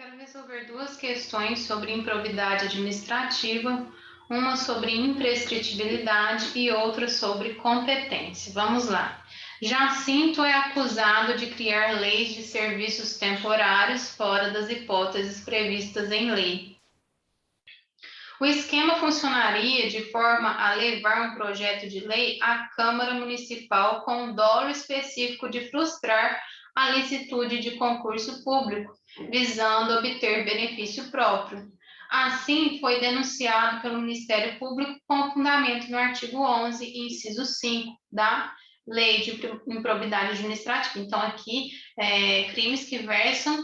quero resolver duas questões sobre improbidade administrativa, uma sobre imprescritibilidade e outra sobre competência. Vamos lá. Jacinto é acusado de criar leis de serviços temporários fora das hipóteses previstas em lei. O esquema funcionaria de forma a levar um projeto de lei à Câmara Municipal com um dolo específico de frustrar a licitude de concurso público, visando obter benefício próprio. Assim, foi denunciado pelo Ministério Público com fundamento no artigo 11, inciso 5 da Lei de Improbidade Administrativa. Então, aqui, crimes que versam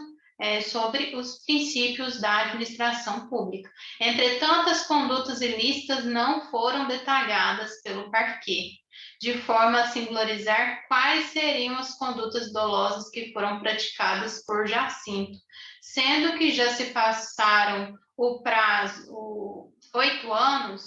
sobre os princípios da administração pública. Entretanto, as condutas ilícitas não foram detalhadas pelo parquê, de forma a singularizar quais seriam as condutas dolosas que foram praticadas por Jacinto, sendo que já se passaram o prazo, 8 anos,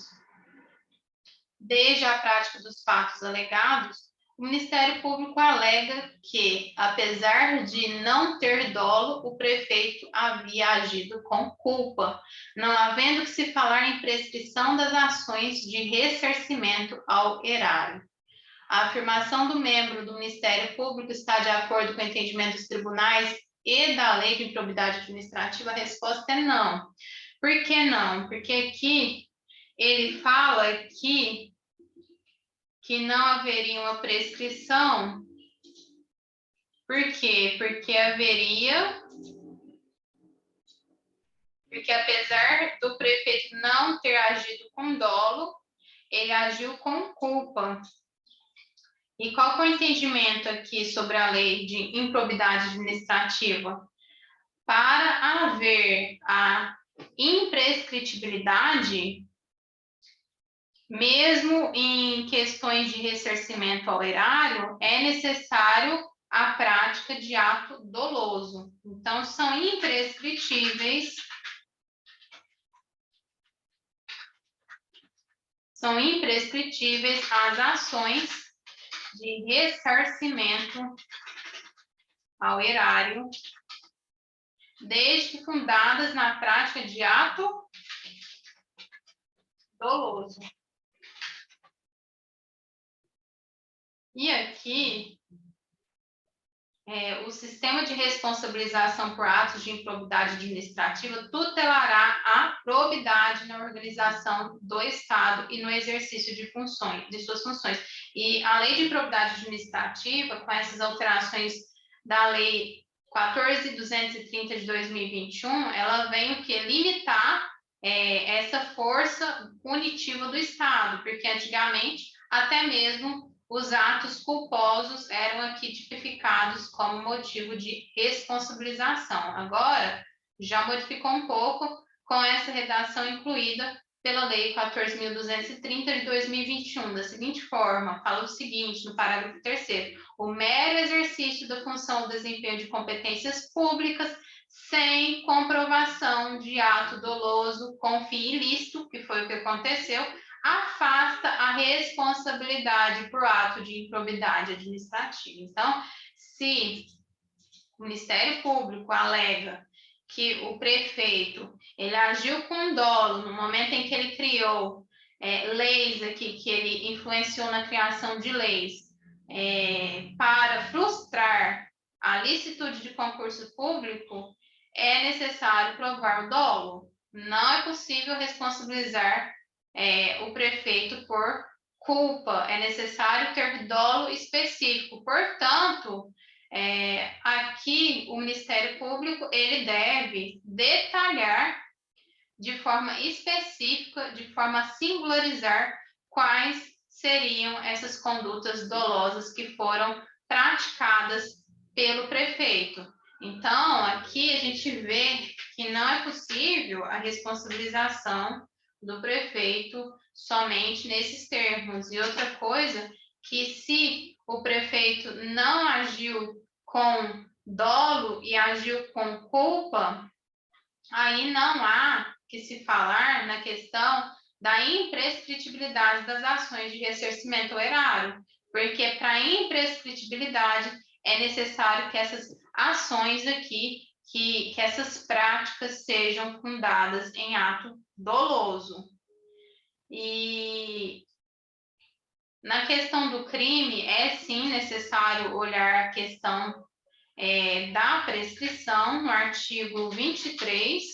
desde a prática dos fatos alegados. O Ministério Público alega que, apesar de não ter dolo, o prefeito havia agido com culpa, não havendo que se falar em prescrição das ações de ressarcimento ao erário. A afirmação do membro do Ministério Público está de acordo com o entendimento dos tribunais e da Lei de Improbidade Administrativa? A resposta é não. Por que não? Porque aqui ele fala que não haveria uma prescrição. Por quê? Porque apesar do prefeito não ter agido com dolo, ele agiu com culpa. E qual é o entendimento aqui sobre a lei de improbidade administrativa? Para haver a imprescritibilidade, mesmo em questões de ressarcimento ao erário, é necessário a prática de ato doloso. Então, são imprescritíveis as ações de ressarcimento ao erário, desde que fundadas na prática de ato doloso. E aqui, o sistema de responsabilização por atos de improbidade administrativa tutelará a probidade na organização do Estado e no exercício de suas funções. E a Lei de Improbidade Administrativa, com essas alterações da Lei 14.230 de 2021, ela vem limitar essa força punitiva do Estado, porque antigamente até mesmo os atos culposos eram aqui tipificados como motivo de responsabilização. Agora, já modificou um pouco com essa redação incluída pela Lei 14.230 de 2021, da seguinte forma, fala o seguinte, no parágrafo 3º, o mero exercício da função ou desempenho de competências públicas sem comprovação de ato doloso com fim ilícito, que foi o que aconteceu, afasta a responsabilidade por ato de improbidade administrativa. Então, se o Ministério Público alega que o prefeito ele agiu com dolo no momento em que ele criou leis aqui, que ele influenciou na criação de leis para frustrar a licitude de concurso público, é necessário provar o dolo. Não é possível responsabilizar o prefeito por culpa, é necessário ter dolo específico. Portanto, aqui o Ministério Público ele deve detalhar de forma específica, de forma a singularizar quais seriam essas condutas dolosas que foram praticadas pelo prefeito. Então, aqui a gente vê que não é possível a responsabilização do prefeito somente nesses termos. E outra coisa, que se o prefeito não agiu com dolo e agiu com culpa, aí não há que se falar na questão da imprescritibilidade das ações de ressarcimento ao erário, porque para imprescritibilidade é necessário que essas ações aqui que essas práticas sejam fundadas em ato doloso. E na questão do crime, é sim necessário olhar a questão da prescrição no artigo 23,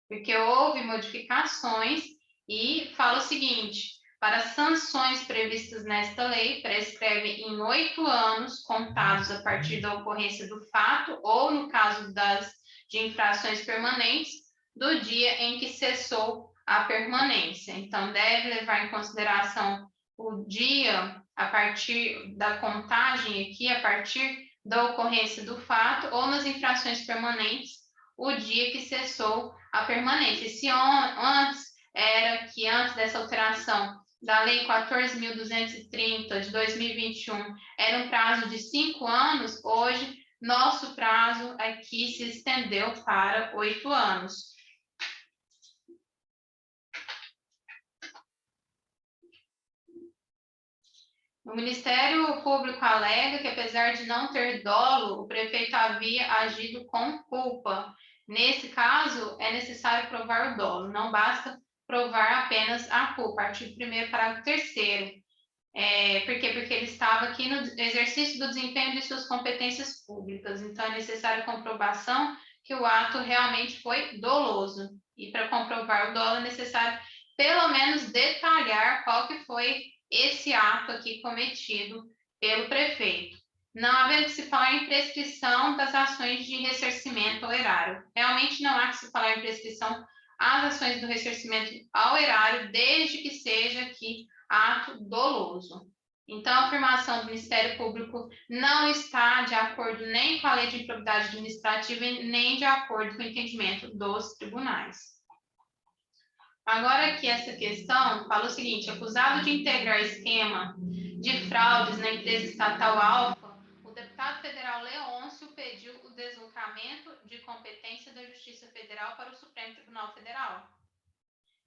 porque houve modificações e fala o seguinte: para sanções previstas nesta lei, prescreve em 8 anos, contados a partir da ocorrência do fato, ou no caso de infrações permanentes, do dia em que cessou a permanência. Então, deve levar em consideração o dia a partir da contagem aqui, a partir da ocorrência do fato, ou nas infrações permanentes, o dia que cessou a permanência. Se antes era que, antes dessa alteração da Lei 14.230 de 2021, era um prazo de 5 anos, hoje nosso prazo aqui se estendeu para 8 anos. O Ministério Público alega que, apesar de não ter dolo, o prefeito havia agido com culpa. Nesse caso, é necessário provar o dolo, não basta provar apenas a culpa. Artigo 1º, parágrafo 3º. Por quê? Porque ele estava aqui no exercício do desempenho de suas competências públicas. Então, é necessário a comprovação que o ato realmente foi doloso. E para comprovar o dolo, é necessário, pelo menos, detalhar qual que foi esse ato aqui cometido pelo prefeito. Não havendo que se falar em prescrição das ações de ressarcimento ao erário. Realmente não há que se falar em prescrição às ações do ressarcimento ao erário, desde que seja aqui ato doloso. Então, a afirmação do Ministério Público não está de acordo nem com a Lei de Improbidade Administrativa, nem de acordo com o entendimento dos tribunais. Agora aqui essa questão fala o seguinte: acusado de integrar esquema de fraudes na empresa estatal Alfa, o deputado federal Leôncio pediu o deslocamento de competência da Justiça Federal para o Supremo Tribunal Federal,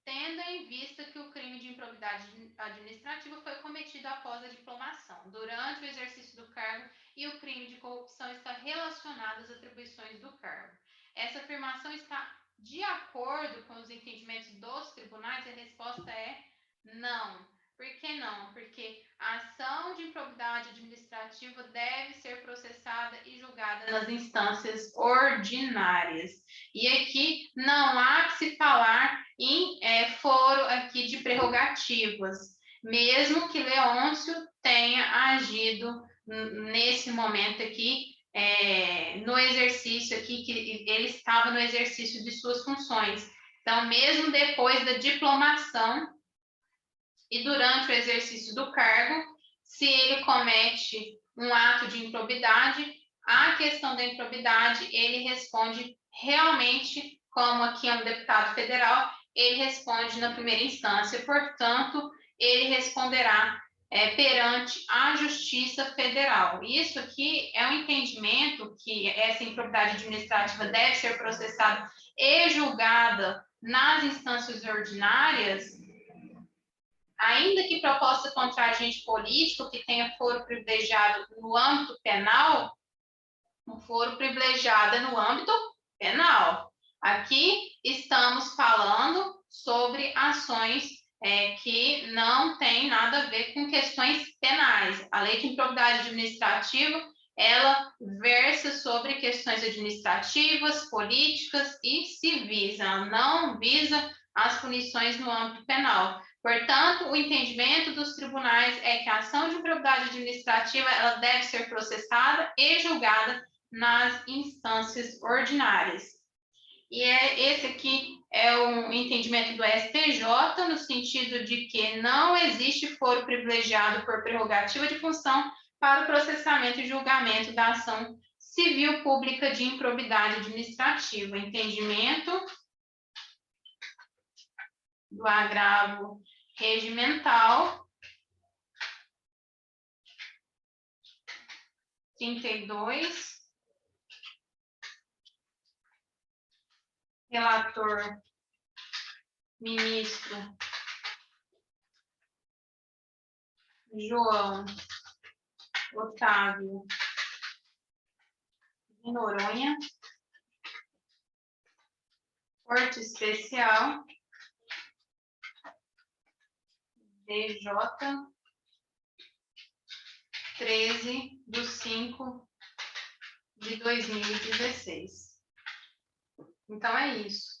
tendo em vista que o crime de improbidade administrativa foi cometido após a diplomação, durante o exercício do cargo, e o crime de corrupção está relacionado às atribuições do cargo. Essa afirmação está de acordo com os entendimentos dos tribunais? A resposta é não. Por que não? Porque a ação de improbidade administrativa deve ser processada e julgada nas instâncias ordinárias. E aqui não há que se falar em foro aqui de prerrogativas, mesmo que Leôncio tenha agido nesse momento aqui, no exercício aqui, que ele estava no exercício de suas funções. Então, mesmo depois da diplomação e durante o exercício do cargo, se ele comete um ato de improbidade, a questão da improbidade, ele responde realmente, como aqui é um deputado federal, ele responde na primeira instância, portanto, ele responderá perante a Justiça Federal. Isso aqui é um entendimento que essa improbidade administrativa deve ser processada e julgada nas instâncias ordinárias, ainda que proposta contra agente político que tenha foro privilegiado no âmbito penal, um foro privilegiado é no âmbito penal. Aqui estamos falando sobre ações que não tem nada a ver com questões penais. A lei de improbidade administrativa, ela versa sobre questões administrativas, políticas e civis. Ela não visa as punições no âmbito penal. Portanto, o entendimento dos tribunais é que a ação de improbidade administrativa ela deve ser processada e julgada nas instâncias ordinárias. E esse aqui é um entendimento do STJ, no sentido de que não existe foro privilegiado por prerrogativa de função para o processamento e julgamento da ação civil pública de improbidade administrativa. Entendimento do agravo regimental 32. Relator, ministro João Otávio em Noronha, Porto Especial, DJ 13/5/2016. Então, é isso.